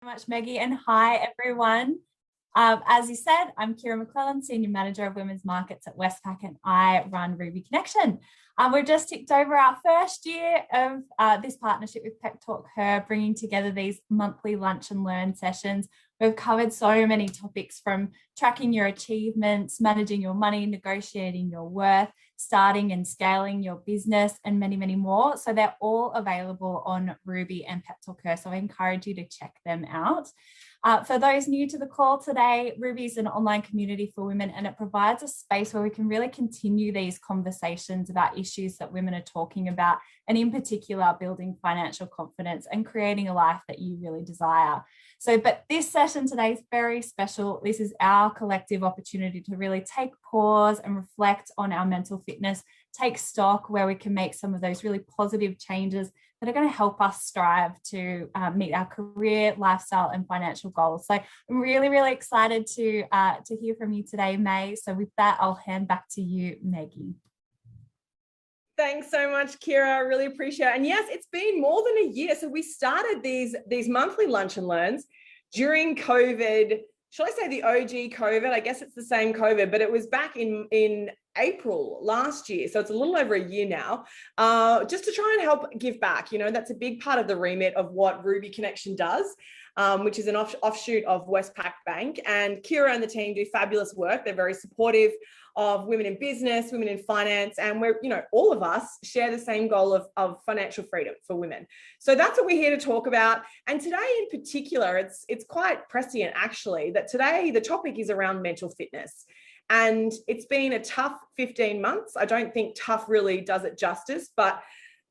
Much, Meggie, and hi everyone. As you said, I'm Kira McClellan, Senior Manager of Women's Markets at Westpac, and I run Ruby Connection. We've just ticked over our first year of this partnership with PepTalkHer, bringing together these monthly lunch and learn sessions. We've covered so many topics, from tracking your achievements, managing your money, negotiating your worth, starting and scaling your business, and many, many more. So they're all available on Ruby and PepTalkHer. So I encourage you to check them out. For those new to the call today, Ruby is an online community for women, and it provides a space where we can really continue these conversations about issues that women are talking about, and in particular, building financial confidence and creating a life that you really desire. But this session today is very special. This is our collective opportunity to really take pause and reflect on our mental fitness, take stock where we can make some of those really positive changes that are going to help us strive to meet our career, lifestyle, and financial goals. So I'm really, really excited to hear from you today, May. So with that, I'll hand back to you, Meggie. Thanks so much, Kira. I really appreciate it. And yes, it's been more than a year. So we started these monthly lunch and learns during COVID. Shall I say the OG COVID? I guess it's the same COVID, but it was back in April last year. So it's a little over a year now, just to try and help give back. You know, that's a big part of the remit of what Ruby Connection does, which is an offshoot of Westpac Bank. And Kira and the team do fabulous work. They're very supportive of women in business, women in finance, and we're, all of us share the same goal of financial freedom for women. So that's what we're here to talk about. And today in particular, it's quite prescient actually, that today the topic is around mental fitness. And it's been a tough 15 months. I don't think tough really does it justice, but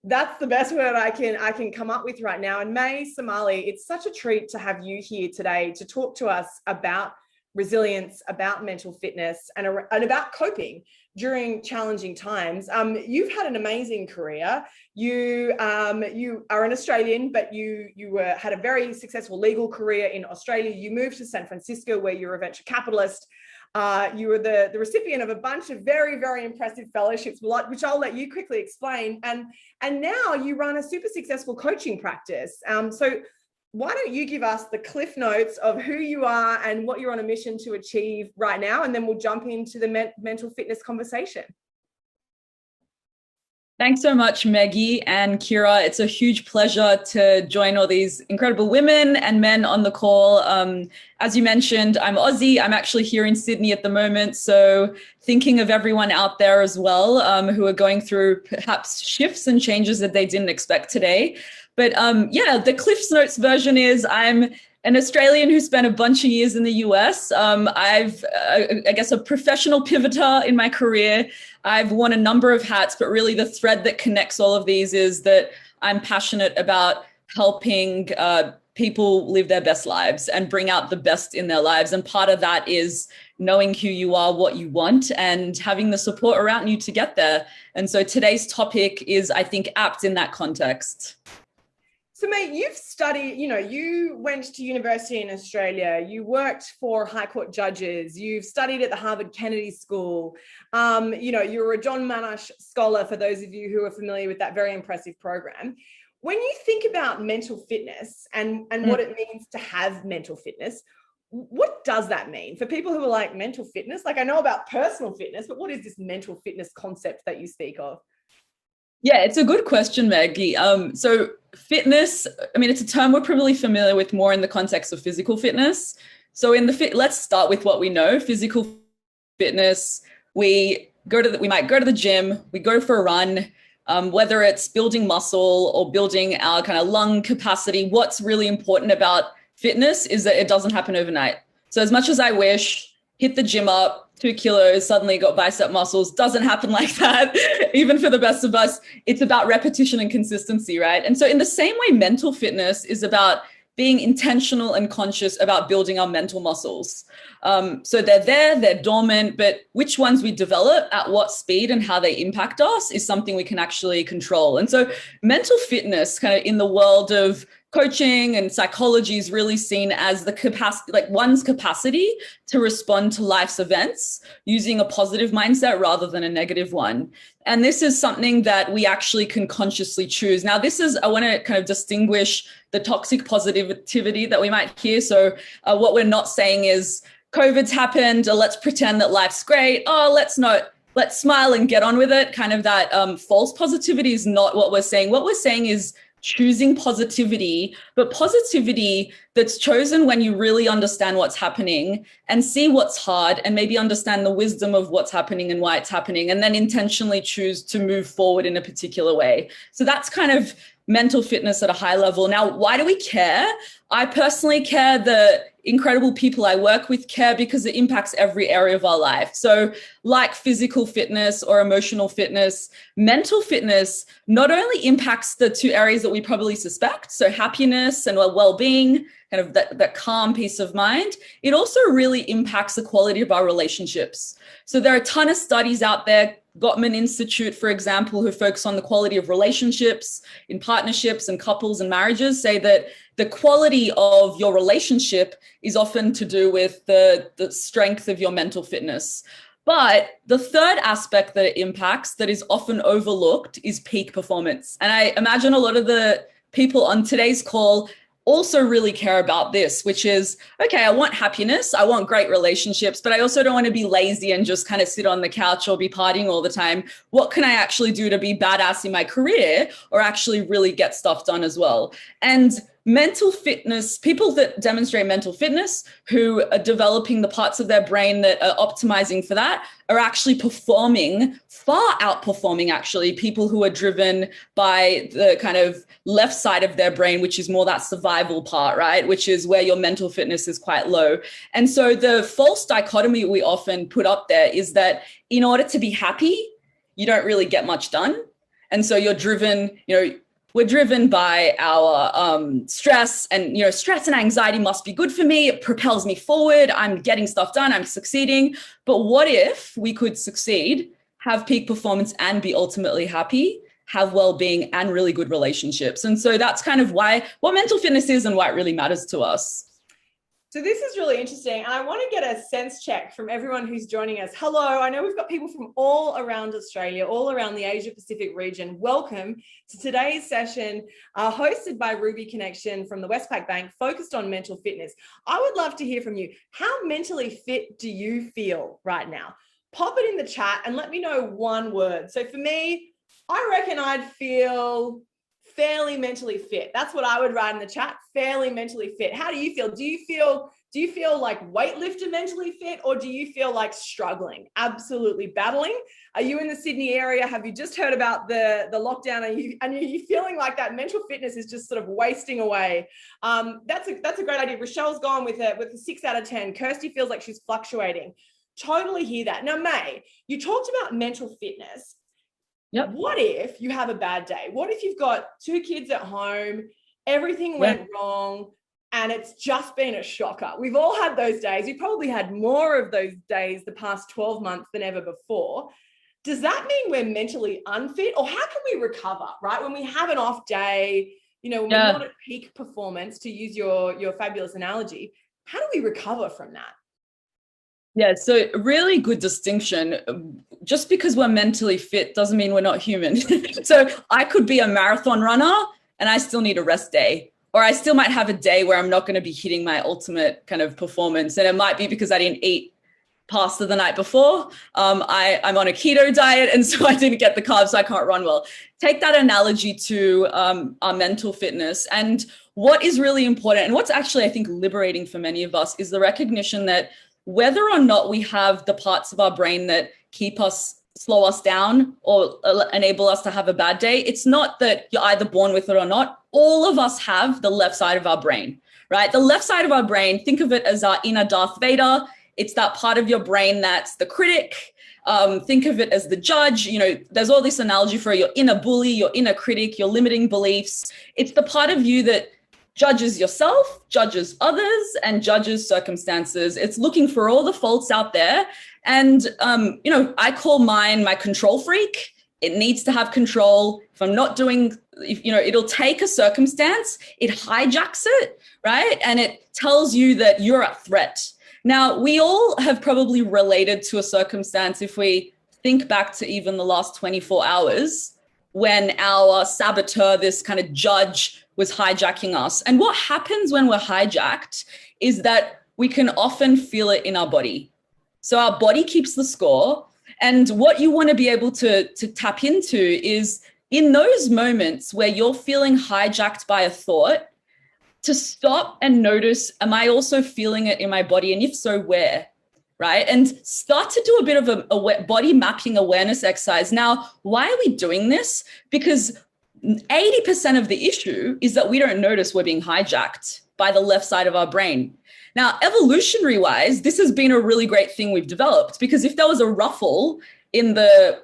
that's the best word I can come up with right now. And May, Samali, it's such a treat to have you here today to talk to us about resilience, about mental fitness, and about coping during challenging times. You've had an amazing career. You are an Australian, but you had a very successful legal career in Australia. You moved to San Francisco, where you're a venture capitalist. You were the recipient of a bunch of very, very impressive fellowships, which I'll let you quickly explain. And now you run a super successful coaching practice. So why don't you give us the cliff notes of who you are and what you're on a mission to achieve right now, and then we'll jump into the mental fitness conversation. Thanks so much, Meggie and Kira. It's a huge pleasure to join all these incredible women and men on the call. As you mentioned, I'm Aussie. I'm actually here in Sydney at the moment. So thinking of everyone out there as well, who are going through perhaps shifts and changes that they didn't expect today. But the Cliff's Notes version is I'm an Australian who spent a bunch of years in the US. I've, I guess, a professional pivoter in my career. I've worn a number of hats, but really the thread that connects all of these is that I'm passionate about helping people live their best lives and bring out the best in their lives. And part of that is knowing who you are, what you want, and having the support around you to get there. And so today's topic is, I think, apt in that context. So, mate, you've studied, you went to university in Australia, you worked for High Court judges, you've studied at the Harvard Kennedy School, you're a John Monash scholar, for those of you who are familiar with that very impressive program. When you think about mental fitness and what it means to have mental fitness, what does that mean for people who are like, mental fitness? Like, I know about personal fitness, but what is this mental fitness concept that you speak of? Yeah, it's a good question, Maggie. So fitness, it's a term we're probably familiar with more in the context of physical fitness. So let's start with what we know. Physical fitness, we might go to the gym, we go for a run, whether it's building muscle or building our kind of lung capacity. What's really important about fitness is that it doesn't happen overnight. So as much as I wish, hit the gym up, 2 kilos, suddenly got bicep muscles. Doesn't happen like that, even for the best of us. It's about repetition and consistency, right? And so in the same way, mental fitness is about being intentional and conscious about building our mental muscles. So they're dormant, but which ones we develop at what speed and how they impact us is something we can actually control. And so mental fitness, kind of in the world of coaching and psychology is really seen as the capacity, like one's capacity to respond to life's events using a positive mindset rather than a negative one. And this is something that we actually can consciously choose. Now, I want to kind of distinguish the toxic positivity that we might hear. So what we're not saying is COVID's happened, let's pretend that life's great. Oh, let's smile and get on with it. Kind of that false positivity is not what we're saying. What we're saying is choosing positivity, but positivity that's chosen when you really understand what's happening and see what's hard and maybe understand the wisdom of what's happening and why it's happening, and then intentionally choose to move forward in a particular way. So that's kind of mental fitness at a high level. Now, why do we care? I personally care. The incredible people I work with care because it impacts every area of our life. So like physical fitness or emotional fitness, mental fitness not only impacts the two areas that we probably suspect, so happiness and well-being, kind of that calm peace of mind, it also really impacts the quality of our relationships. So there are a ton of studies out there, Gottman Institute, for example, who focus on the quality of relationships in partnerships and couples and marriages, say that the quality of your relationship is often to do with the strength of your mental fitness. But the third aspect that it impacts that is often overlooked is peak performance. And I imagine a lot of the people on today's call also really care about this, which is, okay, I want happiness, I want great relationships, but I also don't want to be lazy and just kind of sit on the couch or be partying all the time. What can I actually do to be badass in my career or actually really get stuff done as well? And mental fitness, people that demonstrate mental fitness, who are developing the parts of their brain that are optimizing for that, are actually far outperforming actually people who are driven by the kind of left side of their brain, which is more that survival part, right? Which is where your mental fitness is quite low. And so the false dichotomy we often put up there is that in order to be happy, you don't really get much done. And so you're driven, we're driven by our stress, and stress and anxiety must be good for me. It propels me forward. I'm getting stuff done. I'm succeeding. But what if we could succeed, have peak performance, and be ultimately happy, have well-being and really good relationships? And so that's kind of what mental fitness is and why it really matters to us. So this is really interesting. And I want to get a sense check from everyone who's joining us. Hello, I know we've got people from all around Australia, all around the Asia Pacific region. Welcome to today's session, hosted by Ruby Connection from the Westpac Bank, focused on mental fitness. I would love to hear from you. How mentally fit do you feel right now? Pop it in the chat and let me know one word. So for me, I reckon I'd feel fairly mentally fit. That's what I would write in the chat, fairly mentally fit. How do you feel? Do you feel like weightlifter mentally fit, or do you feel like struggling, absolutely battling? Are you in the Sydney area? Have you just heard about the lockdown? Are you feeling like that mental fitness is just sort of wasting away? That's a great idea. Rochelle's gone with a 6 out of 10. Kirsty feels like she's fluctuating. Totally hear that. Now, May, you talked about mental fitness. Yep. What if you have a bad day? What if you've got 2 kids at home, everything went wrong, and it's just been a shocker? We've all had those days. We've probably had more of those days the past 12 months than ever before. Does that mean we're mentally unfit? Or how can we recover, right? When we have an off day, when we're not at peak performance, to use your fabulous analogy, how do we recover from that? Yeah, so really good distinction. Just because we're mentally fit doesn't mean we're not human. So I could be a marathon runner and I still need a rest day, or I still might have a day where I'm not going to be hitting my ultimate kind of performance. And it might be because I didn't eat pasta the night before. I'm on a keto diet, and so I didn't get the carbs, so I can't run well. Take that analogy to our mental fitness. And what is really important, and what's actually, I think, liberating for many of us, is the recognition that whether or not we have the parts of our brain that slow us down or enable us to have a bad day, it's not that you're either born with it or not. All of us have the left side of our brain, right? The left side of our brain, think of it as our inner Darth Vader. It's that part of your brain that's the critic. Think of it as the judge. There's all this analogy for your inner bully, your inner critic, your limiting beliefs. It's the part of you that judges yourself, judges others, and judges circumstances. It's looking for all the faults out there. And, I call mine my control freak. It needs to have control. If I'm not doing, it'll take a circumstance, it hijacks it, right? And it tells you that you're at threat. Now, we all have probably related to a circumstance if we think back to even the last 24 hours when our saboteur, this kind of judge, was hijacking us. And what happens when we're hijacked is that we can often feel it in our body. So our body keeps the score. And what you want to be able to tap into is in those moments where you're feeling hijacked by a thought, to stop and notice, am I also feeling it in my body? And if so, where? Right? And start to do a bit of a body mapping awareness exercise. Now, why are we doing this? Because 80% of the issue is that we don't notice we're being hijacked by the left side of our brain. Now, evolutionary wise, this has been a really great thing we've developed, because if there was a ruffle in the,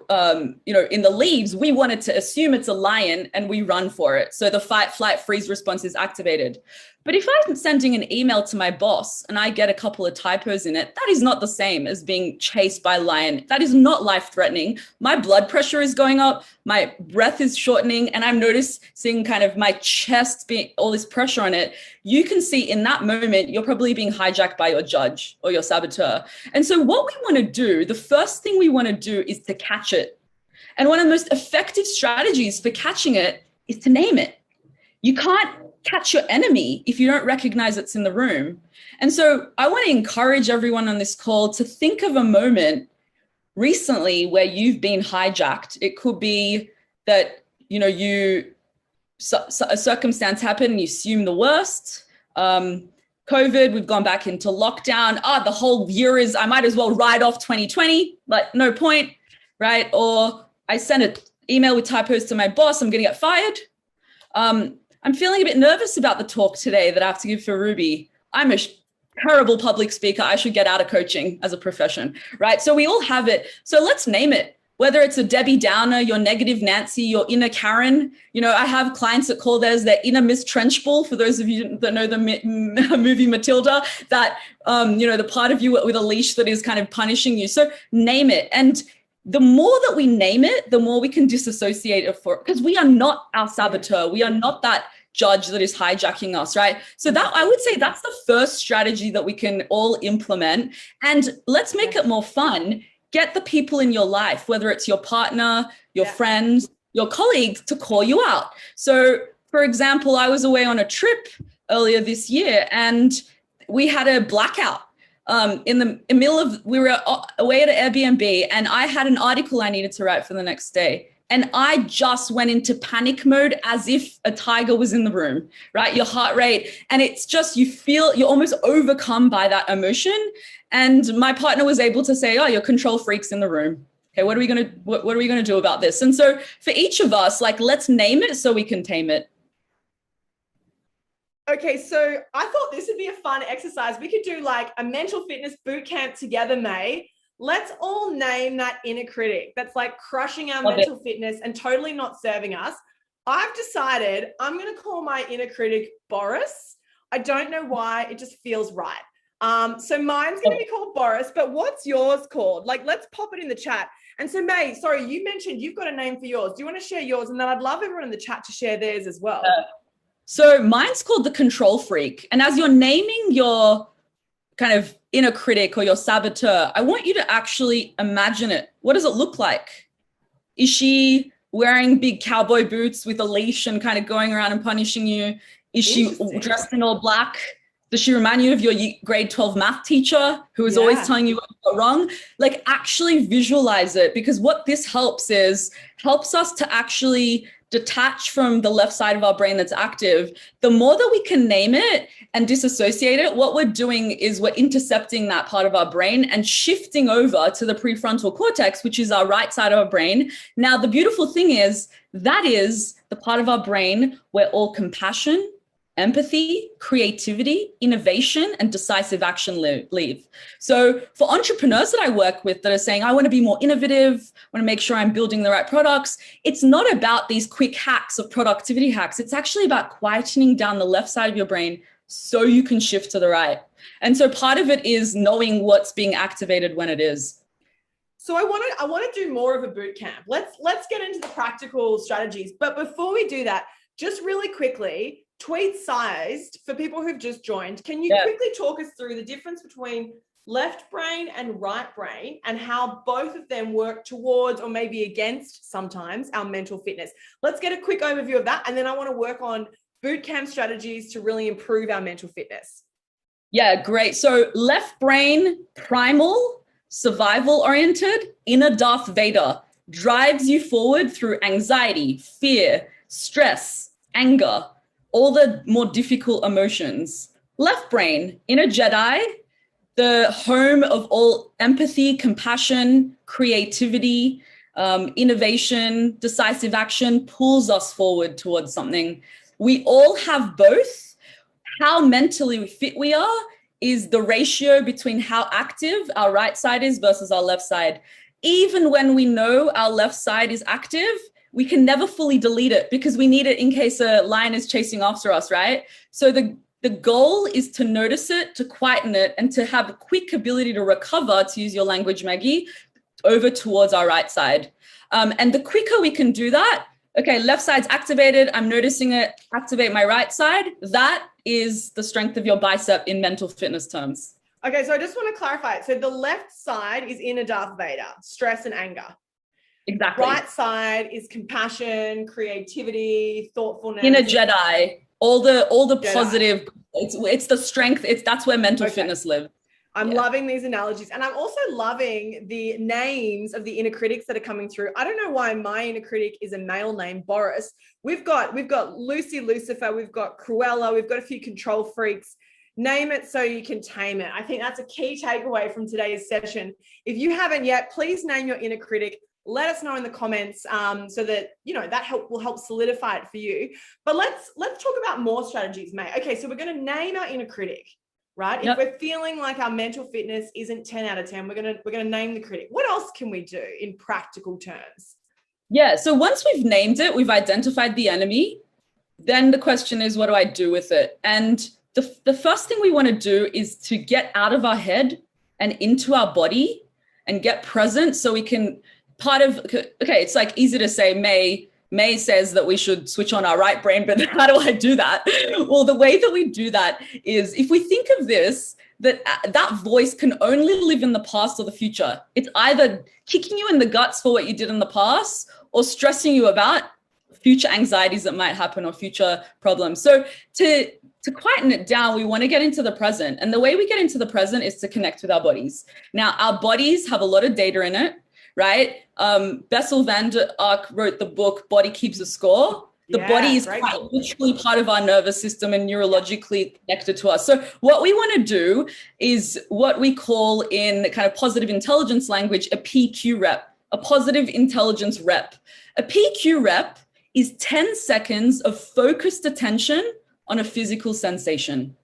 in the leaves, we wanted to assume it's a lion and we run for it. So the fight, flight, freeze response is activated. But if I'm sending an email to my boss and I get a couple of typos in it, that is not the same as being chased by a lion. That is not life-threatening. My blood pressure is going up, my breath is shortening, and I'm noticing kind of my chest being all this pressure on it. You can see in that moment, you're probably being hijacked by your judge or your saboteur. And so what we want to do, the first thing we want to do is to catch it. And one of the most effective strategies for catching it is to name it. You can't catch your enemy if you don't recognize it's in the room. And so I want to encourage everyone on this call to think of a moment recently where you've been hijacked. It could be that, a circumstance happened and you assume the worst. COVID, we've gone back into lockdown. The whole year I might as well write off 2020, like no point, right? Or I sent an email with typos to my boss, I'm going to get fired. I'm feeling a bit nervous about the talk today that I have to give for Ruby. I'm a terrible public speaker. I should get out of coaching as a profession, right? So we all have it. So let's name it. Whether it's a Debbie Downer, your negative Nancy, your inner Karen. I have clients that call theirs their inner Miss Trenchbull, for those of you that know the movie Matilda, that, the part of you with a leash that is kind of punishing you. So name it. And the more that we name it, the more we can disassociate it because we are not our saboteur. We are not that judge that is hijacking us, right? So that, I would say, that's the first strategy that we can all implement. And let's make it more fun. Get the people in your life, whether it's your partner, your friends, your colleagues, to call you out. So, for example, I was away on a trip earlier this year and we had a blackout. In the middle of, we were away at an Airbnb and I had an article I needed to write for the next day. And I just went into panic mode as if a tiger was in the room, right? Your heart rate. And it's just, you're almost overcome by that emotion. And my partner was able to say, your control freak's in the room. Okay, what are we going to do about this? And so for each of us, let's name it so we can tame it. Okay, so I thought this would be a fun exercise. We could do a mental fitness boot camp together, May. Let's all name that inner critic that's crushing our mental fitness and totally not serving us. I've decided I'm going to call my inner critic Boris. I don't know why, it just feels right. So mine's going to be called Boris, but what's yours called? Let's pop it in the chat. And so May, sorry, you mentioned you've got a name for yours. Do you want to share yours? And then I'd love everyone in the chat to share theirs as well. So mine's called the control freak. And as you're naming your kind of inner critic or your saboteur, I want you to actually imagine it. What does it look like? Is she wearing big cowboy boots with a leash and kind of going around and punishing you? Is she dressed in all black? Does she remind you of your grade 12 math teacher who is always telling you what you got wrong? Actually visualize it, because what this helps us to actually detach from the left side of our brain that's active. The more that we can name it and disassociate it, what we're doing is we're intercepting that part of our brain and shifting over to the prefrontal cortex, which is our right side of our brain. Now, the beautiful thing is that is the part of our brain where all compassion, empathy, creativity, innovation, and decisive action live. So for entrepreneurs that I work with that are saying, I want to be more innovative, I want to make sure I'm building the right products, it's not about these quick hacks of productivity hacks. It's actually about quietening down the left side of your brain so you can shift to the right. And so part of it is knowing what's being activated when it is. So I want to do more of a boot camp. Let's get into the practical strategies. But before we do that, just really quickly, tweet sized for people who've just joined. Can you quickly talk us through the difference between left brain and right brain and how both of them work towards or maybe against sometimes our mental fitness? Let's get a quick overview of that. And then I want to work on boot camp strategies to really improve our mental fitness. Yeah, great. So left brain, primal, survival oriented, inner Darth Vader, drives you forward through anxiety, fear, stress, anger, all the more difficult emotions. Left brain, inner Jedi, the home of all empathy, compassion, creativity, innovation, decisive action, pulls us forward towards something. We all have both. How mentally fit we are is the ratio between how active our right side is versus our left side. Even when we know our left side is active, we can never fully delete it because we need it in case a lion is chasing after us, right? So the goal is to notice it, to quieten it, and to have a quick ability to recover, to use your language, Meggie, over towards our right side. And the quicker we can do that, okay, left side's activated, I'm noticing it, activate my right side. That is the strength of your bicep in mental fitness terms. Okay, so I just want to clarify it. So the left side is inner Darth Vader, stress and anger. Exactly. Right side is compassion, creativity, thoughtfulness. Inner Jedi, all the Jedi. Positive. It's the strength. That's where mental fitness lives. I'm loving these analogies. And I'm also loving the names of the inner critics that are coming through. I don't know why my inner critic is a male name, Boris. We've got Lucy Lucifer, we've got Cruella, we've got a few control freaks. Name it so you can tame it. I think that's a key takeaway from today's session. If you haven't yet, please name your inner critic. Let us know in the comments so that, that will help solidify it for you. But let's talk about more strategies, mate. Okay, so we're going to name our inner critic. Right? Yep. If we're feeling like our mental fitness isn't 10 out of 10, we're gonna name the critic. What else can we do in practical terms? Yeah. So once we've named it, we've identified the enemy. Then the question is, what do I do with it? And the first thing we want to do is to get out of our head and into our body and get present so we can it's like easy to say, May says that we should switch on our right brain, but how do I do that? Well, the way that we do that is if we think of this, that voice can only live in the past or the future. It's either kicking you in the guts for what you did in the past or stressing you about future anxieties that might happen or future problems. So to quieten it down, we want to get into the present. And the way we get into the present is to connect with our bodies. Now, our bodies have a lot of data in it. Right? Bessel van der Ark wrote the book, Body Keeps a Score. The body is quite literally part of our nervous system and neurologically connected to us. So what we want to do is what we call in kind of positive intelligence language, a PQ rep, a positive intelligence rep. A PQ rep is 10 seconds of focused attention on a physical sensation.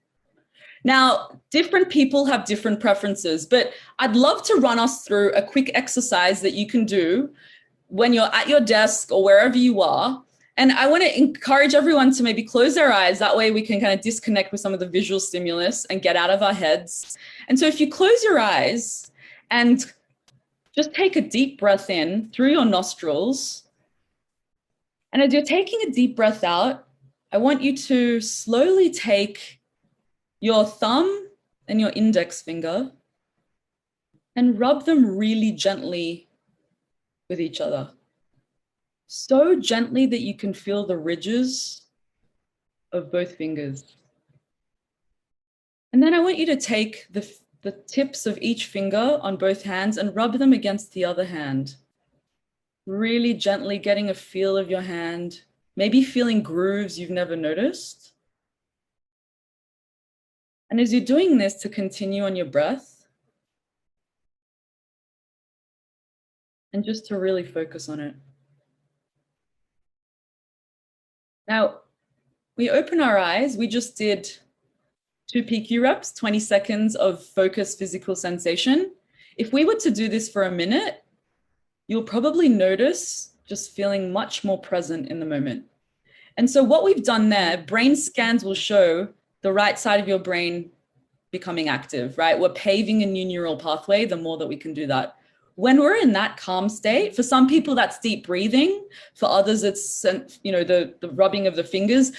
Now, different people have different preferences, but I'd love to run us through a quick exercise that you can do when you're at your desk or wherever you are. And I want to encourage everyone to maybe close their eyes. That way we can kind of disconnect with some of the visual stimulus and get out of our heads. And so if you close your eyes and just take a deep breath in through your nostrils, and as you're taking a deep breath out, I want you to slowly take your thumb and your index finger and rub them really gently with each other. So gently that you can feel the ridges of both fingers. And then I want you to take the tips of each finger on both hands and rub them against the other hand. Really gently getting a feel of your hand, maybe feeling grooves you've never noticed. And as you're doing this, to continue on your breath and just to really focus on it. Now, we open our eyes. We just did 2 PQ reps, 20 seconds of focused physical sensation. If we were to do this for a minute, you'll probably notice just feeling much more present in the moment. And so what we've done there, brain scans will show the right side of your brain becoming active, right? We're paving a new neural pathway the more that we can do that. when we're in that calm state, for some people that's deep breathing, for others it's, you know, the rubbing of the fingers.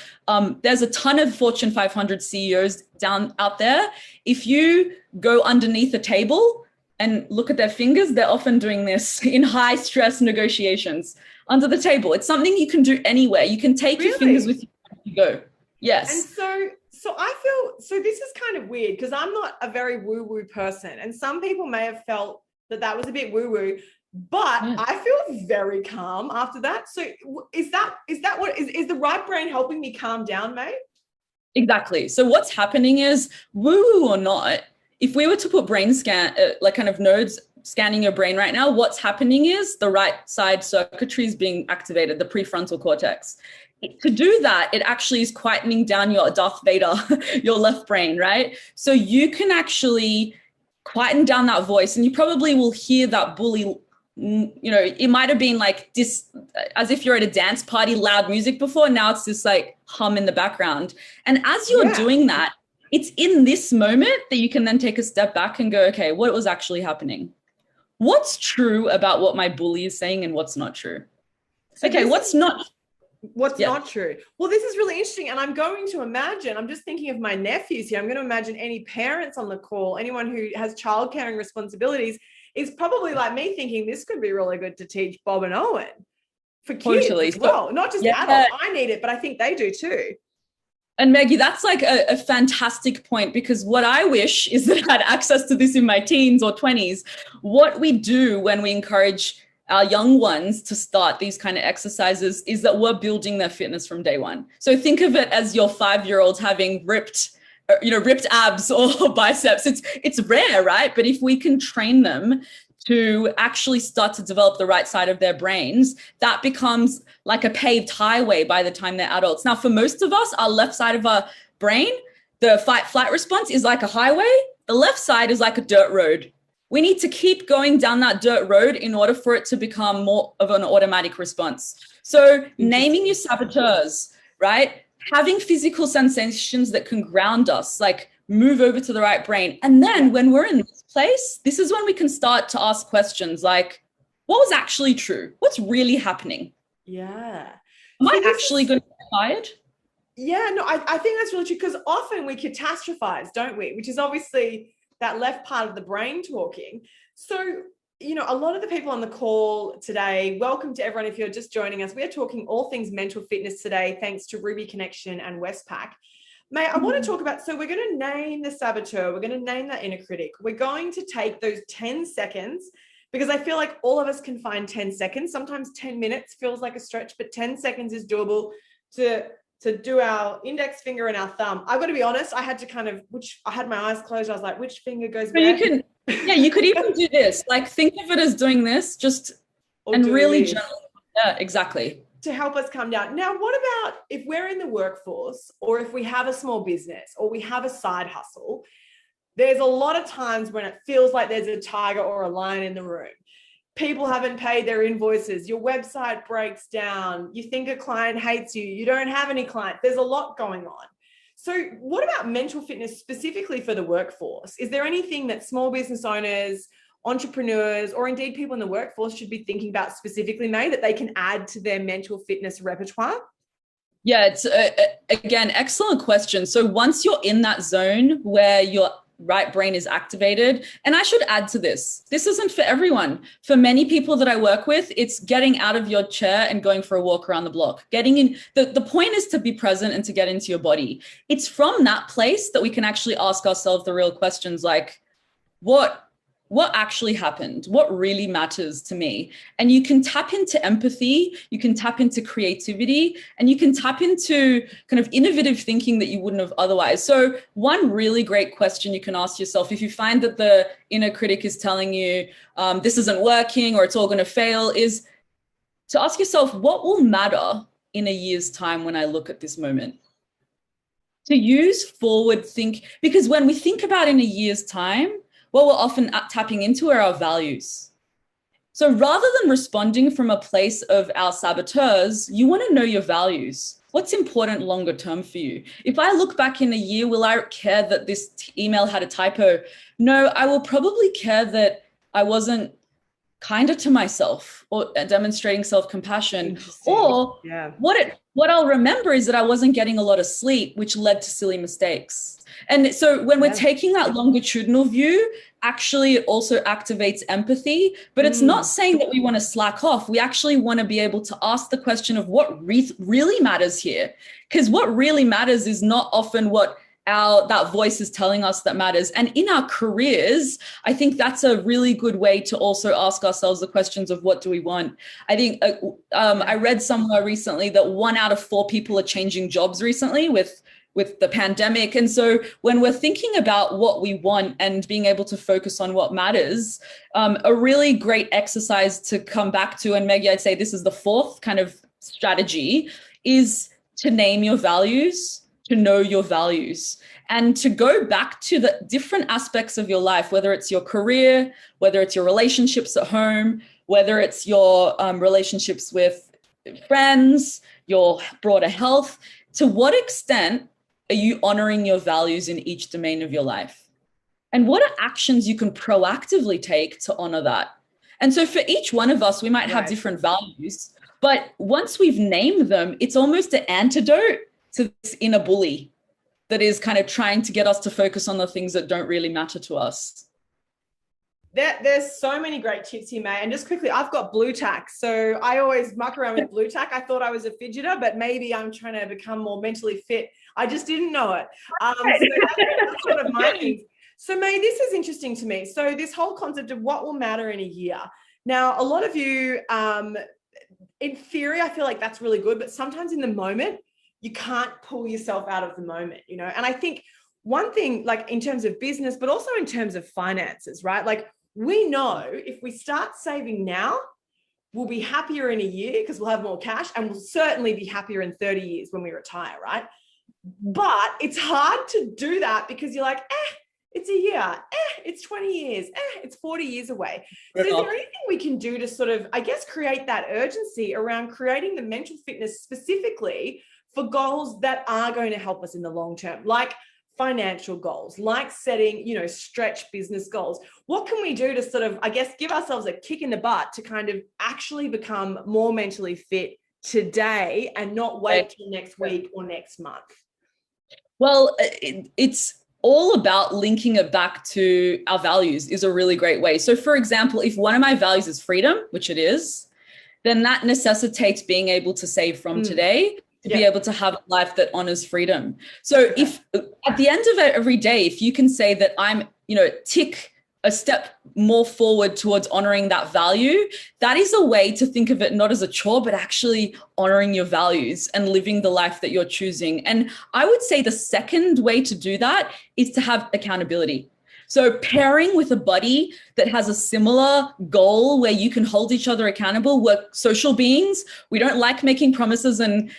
There's a ton of Fortune 500 CEOs out there. If you go underneath a table and look at their fingers, they're often doing this in high stress negotiations under the table. It's something you can do anywhere. You can take your fingers with you as you go. Yes. And so I feel, so this is kind of weird because I'm not a very woo-woo person, and some people may have felt that was a bit woo-woo, but I feel very calm after that. So is that what is the right brain helping me calm down, mate? Exactly. So what's happening is, woo-woo or not, if we were to put brain scan, like kind of nodes scanning your brain right now, what's happening is the right side circuitry is being activated, the prefrontal cortex. To do that, it actually is quietening down your Darth Vader, your left brain, right? So you can actually quieten down that voice, and you probably will hear that bully, you know, it might have been like this, as if you're at a dance party, loud music before. Now it's this like hum in the background. And as you're doing that, it's in this moment that you can then take a step back and go, okay, what was actually happening? What's true about what my bully is saying and what's not true? Okay, what's not true? Well, this is really interesting. And I'm going to imagine, I'm just thinking of my nephews here. I'm going to imagine any parents on the call, anyone who has childcaring responsibilities is probably like me thinking this could be really good to teach Bob and Owen for kids as well. Not just adults. I need it, but I think they do too. And Meggie, that's like a fantastic point, because what I wish is that I had access to this in my teens or 20s. What we do when we encourage our young ones to start these kind of exercises is that we're building their fitness from day one. So think of it as your 5-year-old having ripped abs or biceps. It's rare, right? But if we can train them to actually start to develop the right side of their brains, that becomes like a paved highway by the time they're adults. Now, for most of us, our left side of our brain, the fight-flight response is like a highway. The left side is like a dirt road. We need to keep going down that dirt road in order for it to become more of an automatic response. So naming your saboteurs, right? Having physical sensations that can ground us, like move over to the right brain. And then when we're in this place, this is when we can start to ask questions like, what was actually true? What's really happening? Yeah. Am I actually going to get fired? Yeah, no, I think that's really true, because often we catastrophize, don't we? Which is obviously that left part of the brain talking. So, you know, a lot of the people on the call today, welcome to everyone. If you're just joining us, we are talking all things mental fitness today, thanks to Ruby Connection and Westpac. May I want to talk about, so we're going to name the saboteur, we're going to name that inner critic. We're going to take those 10 seconds, because I feel like all of us can find 10 seconds. Sometimes 10 minutes feels like a stretch, but 10 seconds is doable to do our index finger and our thumb. I've got to be honest, I had to kind of, I had my eyes closed. I was like, which finger goes where? You could even do this. Like, think of it as doing this, and really gently. Yeah, exactly. To help us come down. Now, what about if we're in the workforce, or if we have a small business, or we have a side hustle? There's a lot of times when it feels like there's a tiger or a lion in the room. People haven't paid their invoices. Your website breaks down. You think a client hates you. You don't have any clients. There's a lot going on. So what about mental fitness specifically for the workforce? Is there anything that small business owners, entrepreneurs, or indeed people in the workforce should be thinking about specifically, May, that they can add to their mental fitness repertoire? Yeah, it's again, excellent question. So once you're in that zone where your right brain is activated, and I should add to this isn't for everyone. For many people that I work with, it's getting out of your chair and going for a walk around the block. Getting in, the point is to be present and to get into your body. It's from that place that we can actually ask ourselves the real questions like, what actually happened? What really matters to me? And you can tap into empathy, you can tap into creativity, and you can tap into kind of innovative thinking that you wouldn't have otherwise. So one really great question you can ask yourself, if you find that the inner critic is telling you this isn't working or it's all going to fail, is to ask yourself, what will matter in a year's time when I look at this moment? To use forward think, because when we think about in a year's time, what we're often tapping into are our values. So rather than responding from a place of our saboteurs, you want to know your values. What's important longer term for you? If I look back in a year, will I care that this email had a typo? No, I will probably care that I wasn't kinder to myself, or demonstrating self-compassion. Or yeah. what I'll remember is that I wasn't getting a lot of sleep, which led to silly mistakes. And so when we're taking that longitudinal view, actually it also activates empathy, but it's not saying that we want to slack off. We actually want to be able to ask the question of what really matters here. Because what really matters is not often what that voice is telling us that matters. And in our careers, I think that's a really good way to also ask ourselves the questions of what do we want? I think I read somewhere recently that 1 out of 4 people are changing jobs recently with the pandemic. And so when we're thinking about what we want and being able to focus on what matters, a really great exercise to come back to, and Meggie, I'd say this is the 4th kind of strategy, is to name your values, to know your values, and to go back to the different aspects of your life, whether it's your career, whether it's your relationships at home, whether it's your relationships with friends, your broader health. To what extent are you honoring your values in each domain of your life? And what are actions you can proactively take to honor that? And so for each one of us, we might have different values, but once we've named them, it's almost an antidote to this inner bully that is kind of trying to get us to focus on the things that don't really matter to us. There's so many great tips here, May. And just quickly, I've got blue tack. So I always muck around with blue tack. I thought I was a fidgeter, but maybe I'm trying to become more mentally fit. I just didn't know it. So that's sort of my thing. So May, this is interesting to me. So this whole concept of what will matter in a year. Now, a lot of you, in theory, I feel like that's really good, but sometimes in the moment, you can't pull yourself out of the moment, you know? And I think one thing, like in terms of business, but also in terms of finances, right? Like we know if we start saving now, we'll be happier in a year because we'll have more cash, and we'll certainly be happier in 30 years when we retire, right? But it's hard to do that because you're like, it's a year, it's 20 years, it's 40 years away. So is there anything we can do to sort of, I guess, create that urgency around creating the mental fitness specifically for goals that are going to help us in the long term, like financial goals, like setting, you know, stretch business goals? What can we do to sort of, I guess, give ourselves a kick in the butt to kind of actually become more mentally fit today and not wait till next week or next month? Well, it's all about linking it back to our values is a really great way. So for example, if one of my values is freedom, which it is, then that necessitates being able to save from today to be able to have a life that honors freedom. So if at the end of every day, if you can say that I'm, you know, tick a step more forward towards honoring that value, that is a way to think of it not as a chore, but actually honoring your values and living the life that you're choosing. And I would say the second way to do that is to have accountability. So pairing with a buddy that has a similar goal where you can hold each other accountable. We're social beings. We don't like making promises and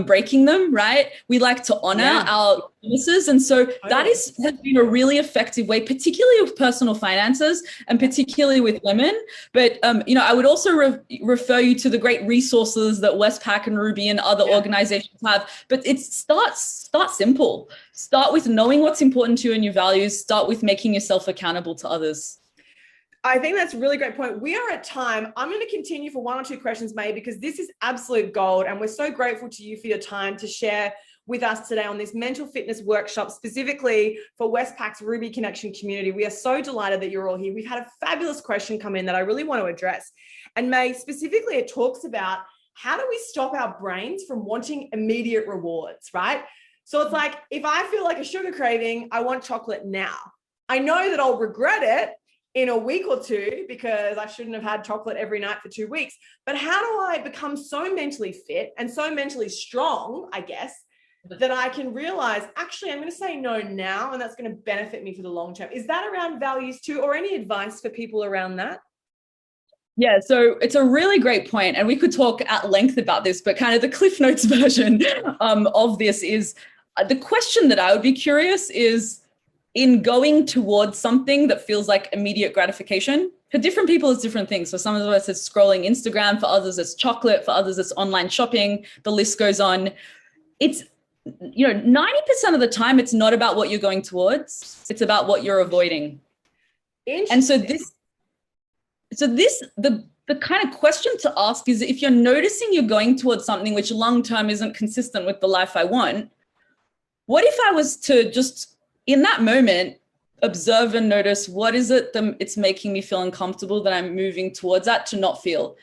breaking them, right? We like to honor our promises. And so that has been a really effective way, particularly with personal finances and particularly with women. But, you know, I would also refer you to the great resources that Westpac and Ruby and other organizations have. But it start simple. Start with knowing what's important to you and your values. Start with making yourself accountable to others. I think that's a really great point. We are at time. I'm going to continue for 1 or 2 questions, May, because this is absolute gold. And we're so grateful to you for your time to share with us today on this mental fitness workshop, specifically for Westpac's Ruby Connection community. We are so delighted that you're all here. We've had a fabulous question come in that I really want to address. And May, specifically, it talks about how do we stop our brains from wanting immediate rewards, right? So it's like, if I feel like a sugar craving, I want chocolate now. I know that I'll regret it in a week or 2 because I shouldn't have had chocolate every night for 2 weeks. But how do I become so mentally fit and so mentally strong, I guess, that I can realize, actually, I'm going to say no now, and that's going to benefit me for the long term? Is that around values too, or any advice for people around that? Yeah, so it's a really great point, and we could talk at length about this, but kind of the Cliff Notes version of this is the question that I would be curious is, in going towards something that feels like immediate gratification, for different people, it's different things. For some of us, it's scrolling Instagram. For others, it's chocolate. For others, it's online shopping. The list goes on. It's, you know, 90% of the time, it's not about what you're going towards. It's about what you're avoiding. And so So the kind of question to ask is, if you're noticing you're going towards something which long-term isn't consistent with the life I want, what if I was to just, in that moment, observe and notice what is it that it's making me feel uncomfortable that I'm moving towards that to not feel?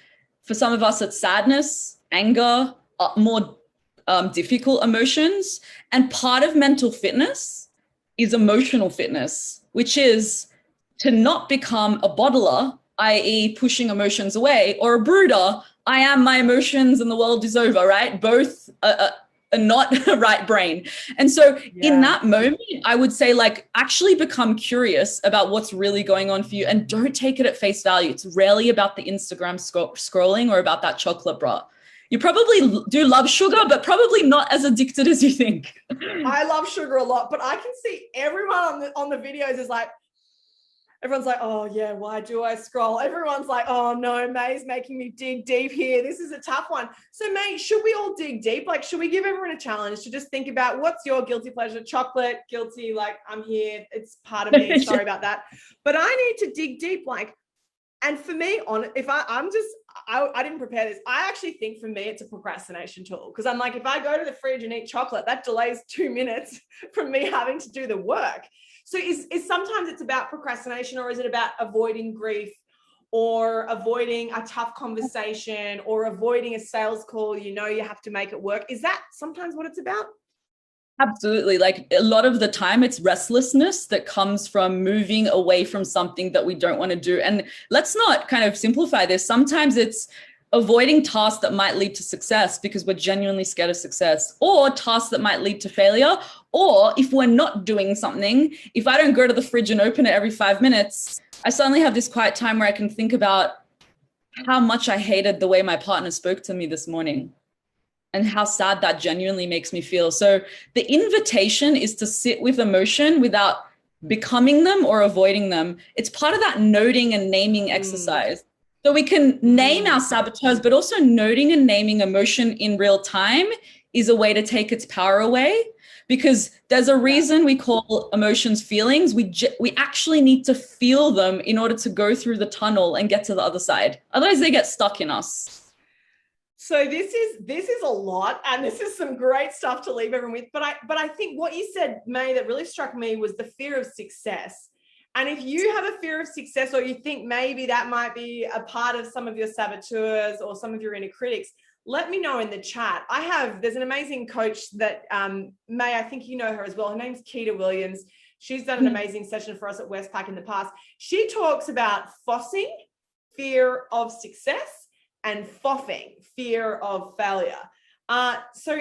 For some of us, it's sadness, anger, more difficult emotions. And part of mental fitness is emotional fitness, which is to not become a bottler, i.e. pushing emotions away, or a brooder, I am my emotions and the world is over, right? Both are not a right brain. And so in that moment, I would say, like, actually become curious about what's really going on for you, and don't take it at face value. It's rarely about the Instagram scrolling or about that chocolate bra. You probably do love sugar, but probably not as addicted as you think. I love sugar a lot, but I can see everyone on the videos is like, everyone's like, oh yeah, why do I scroll? Everyone's like, oh no, May's making me dig deep here. This is a tough one. So May, should we all dig deep? Like, should we give everyone a challenge to just think about what's your guilty pleasure? Chocolate, guilty, like I'm here, it's part of me, sorry about that. But I need to dig deep, like, and for me, I didn't prepare this. I actually think for me, it's a procrastination tool, because I'm like, if I go to the fridge and eat chocolate, that delays 2 minutes from me having to do the work. So is sometimes it's about procrastination, or is it about avoiding grief, or avoiding a tough conversation, or avoiding a sales call, you have to make it work? Is that sometimes what it's about? Absolutely. Like, a lot of the time it's restlessness that comes from moving away from something that we don't want to do. And let's not kind of simplify this. Sometimes it's avoiding tasks that might lead to success because we're genuinely scared of success, or tasks that might lead to failure. Or if we're not doing something, if I don't go to the fridge and open it every 5 minutes, I suddenly have this quiet time where I can think about how much I hated the way my partner spoke to me this morning and how sad that genuinely makes me feel. So the invitation is to sit with emotion without becoming them or avoiding them. It's part of that noting and naming exercise. So we can name our saboteurs, but also noting and naming emotion in real time is a way to take its power away, because there's a reason we call emotions feelings. We actually need to feel them in order to go through the tunnel and get to the other side. Otherwise they get stuck in us. So this is a lot, and this is some great stuff to leave everyone with. But I think what you said, May, that really struck me was the fear of success. And if you have a fear of success, or you think maybe that might be a part of some of your saboteurs or some of your inner critics, let me know in the chat. There's an amazing coach that, May, I think you know her as well. Her name's Keita Williams. She's done an amazing session for us at Westpac in the past. She talks about FOSSing, fear of success, and FOFFing, fear of failure. So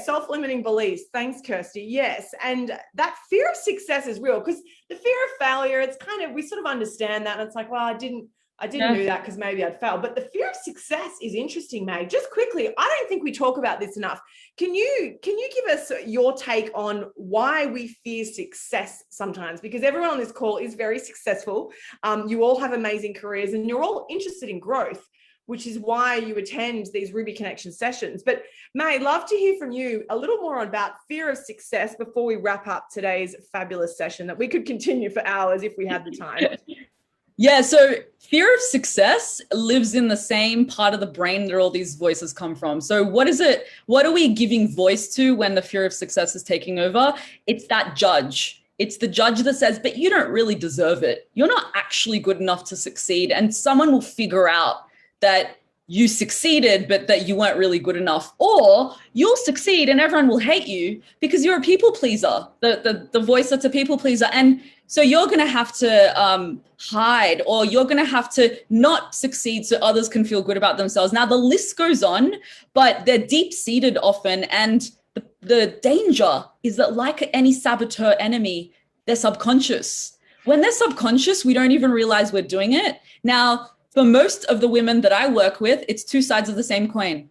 self-limiting beliefs. Thanks, Kirsty. Yes. And that fear of success is real, because the fear of failure, it's kind of, we sort of understand that. And it's like, well, I didn't do that because maybe I'd fail. But the fear of success is interesting, May. Just quickly, I don't think we talk about this enough. Can you give us your take on why we fear success sometimes? Because everyone on this call is very successful. You all have amazing careers, and you're all interested in growth, which is why you attend these Ruby Connection sessions. But May, I'd love to hear from you a little more about fear of success before we wrap up today's fabulous session that we could continue for hours if we had the time. Yeah, so fear of success lives in the same part of the brain that all these voices come from. So what are we giving voice to when the fear of success is taking over? It's that judge. It's the judge that says, but you don't really deserve it. You're not actually good enough to succeed. And someone will figure out that you succeeded, but that you weren't really good enough. Or you'll succeed and everyone will hate you because you're a people pleaser, the voice that's a people pleaser. And so you're going to have to hide, or you're going to have to not succeed so others can feel good about themselves. Now, the list goes on, but they're deep-seated often. And the danger is that, like any saboteur enemy, they're subconscious. When they're subconscious, we don't even realize we're doing it. Now, for most of the women that I work with, it's two sides of the same coin.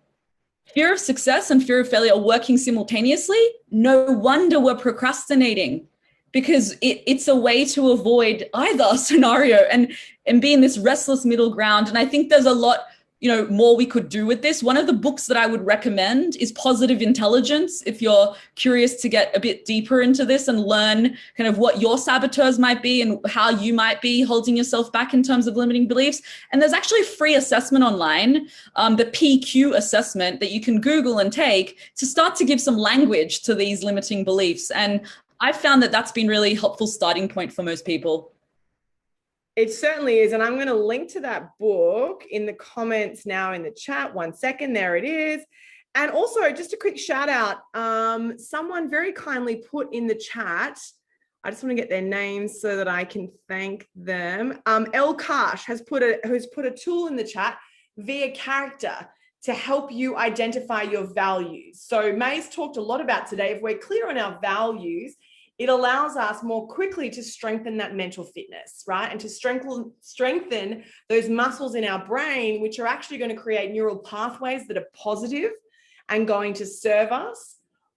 Fear of success and fear of failure are working simultaneously. No wonder we're procrastinating, because it's a way to avoid either scenario and be in this restless middle ground. And I think there's a lot more we could do with this. One of the books that I would recommend is Positive Intelligence, if you're curious to get a bit deeper into this and learn kind of what your saboteurs might be and how you might be holding yourself back in terms of limiting beliefs. And there's actually a free assessment online, the PQ assessment, that you can Google and take to start to give some language to these limiting beliefs. And I found that that's been really helpful starting point for most people. It certainly is. And I'm going to link to that book in the comments now in the chat. 1 second. There it is. And also just a quick shout out. Someone very kindly put in the chat. I just want to get their names so that I can thank them. El Karsh has put a tool in the chat via character to help you identify your values. So May's talked a lot about today. If we're clear on our values, it allows us more quickly to strengthen that mental fitness, right? And to strengthen those muscles in our brain, which are actually going to create neural pathways that are positive and going to serve us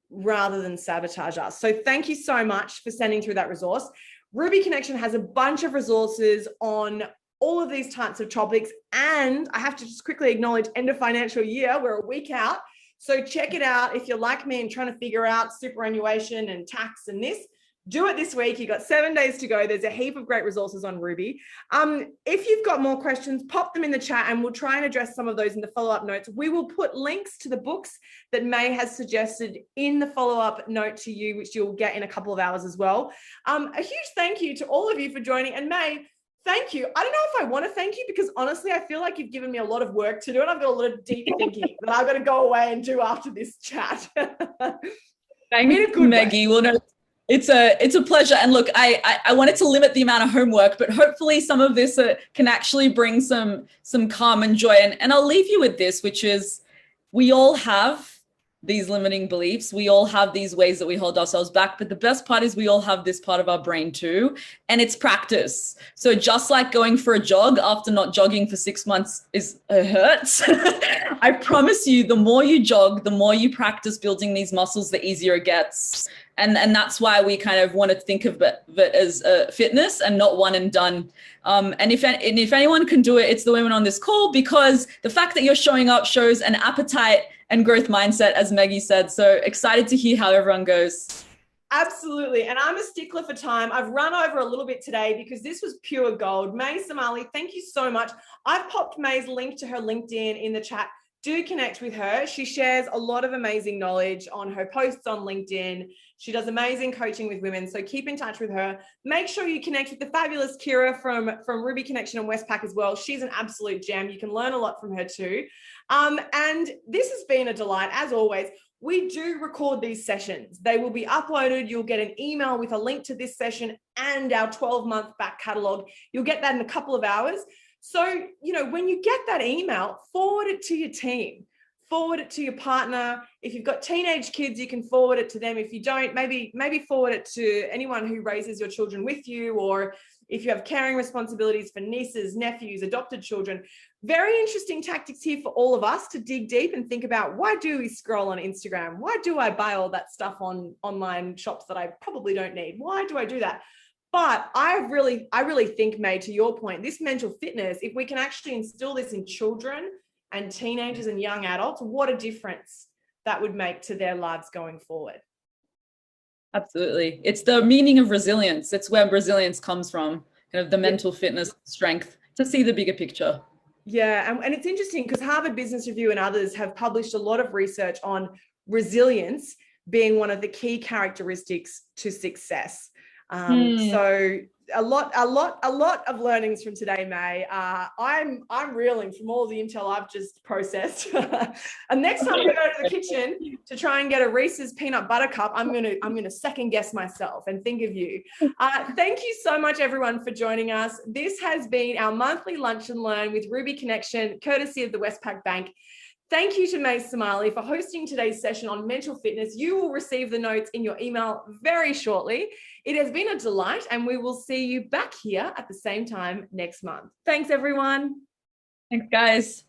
rather than sabotage us. So thank you so much for sending through that resource. Ruby Connection has a bunch of resources on all of these types of topics. And I have to just quickly acknowledge end of financial year. We're a week out. So check it out. If you're like me and trying to figure out superannuation and tax and this, do it this week. You've got 7 days to go. There's a heap of great resources on Ruby. If you've got more questions, pop them in the chat and we'll try and address some of those in the follow-up notes. We will put links to the books that May has suggested in the follow-up note to you, which you'll get in a couple of hours as well. A huge thank you to all of you for joining. And May, thank you. I don't know if I want to thank you because honestly, I feel like you've given me a lot of work to do and I've got a lot of deep thinking that I've got to go away and do after this chat. Thank you, Meggie. Well, no, it's a pleasure. And look, I wanted to limit the amount of homework, but hopefully some of this can actually bring some calm and joy. And I'll leave you with this, which is we all have these limiting beliefs. We all have these ways that we hold ourselves back. But the best part is we all have this part of our brain too. And it's practice. So just like going for a jog after not jogging for 6 months it hurts. I promise you, the more you jog, the more you practice building these muscles, the easier it gets. And that's why we kind of want to think of it as fitness and not one and done. And if anyone can do it, it's the women on this call, because the fact that you're showing up shows an appetite and growth mindset, as Meggie said. So excited to hear how everyone goes. Absolutely. And I'm a stickler for time. I've run over a little bit today because this was pure gold. May Samali, thank you so much. I've popped May's link to her LinkedIn in the chat. Do connect with her. She shares a lot of amazing knowledge on her posts on LinkedIn. She does amazing coaching with women. So keep in touch with her. Make sure you connect with the fabulous Kira from Ruby Connection and Westpac as well. She's an absolute gem. You can learn a lot from her too. And this has been a delight. As always, we do record these sessions. They will be uploaded. You'll get an email with a link to this session and our 12-month back catalog. You'll get that in a couple of hours. So, when you get that email, forward it to your team, forward it to your partner. If you've got teenage kids, you can forward it to them. If you don't, maybe forward it to anyone who raises your children with you, or if you have caring responsibilities for nieces, nephews, adopted children. Very interesting tactics here for all of us to dig deep and think about, why do we scroll on Instagram? Why do I buy all that stuff on online shops that I probably don't need? Why do I do that? But I really think, May, to your point, this mental fitness, if we can actually instill this in children and teenagers and young adults, what a difference that would make to their lives going forward. Absolutely. It's the meaning of resilience. It's where resilience comes from, kind of the mental fitness, strength, to see the bigger picture. Yeah, and it's interesting because Harvard Business Review and others have published a lot of research on resilience being one of the key characteristics to success. So a lot of learnings from today, May. I'm reeling from all the intel I've just processed. And next time I go to the kitchen to try and get a Reese's peanut butter cup, I'm gonna second guess myself and think of you. Thank you so much, everyone, for joining us. This has been our monthly lunch and learn with Ruby Connection, courtesy of the Westpac Bank. Thank you to May Samali for hosting today's session on mental fitness. You will receive the notes in your email very shortly. It has been a delight, and we will see you back here at the same time next month. Thanks, everyone. Thanks, guys.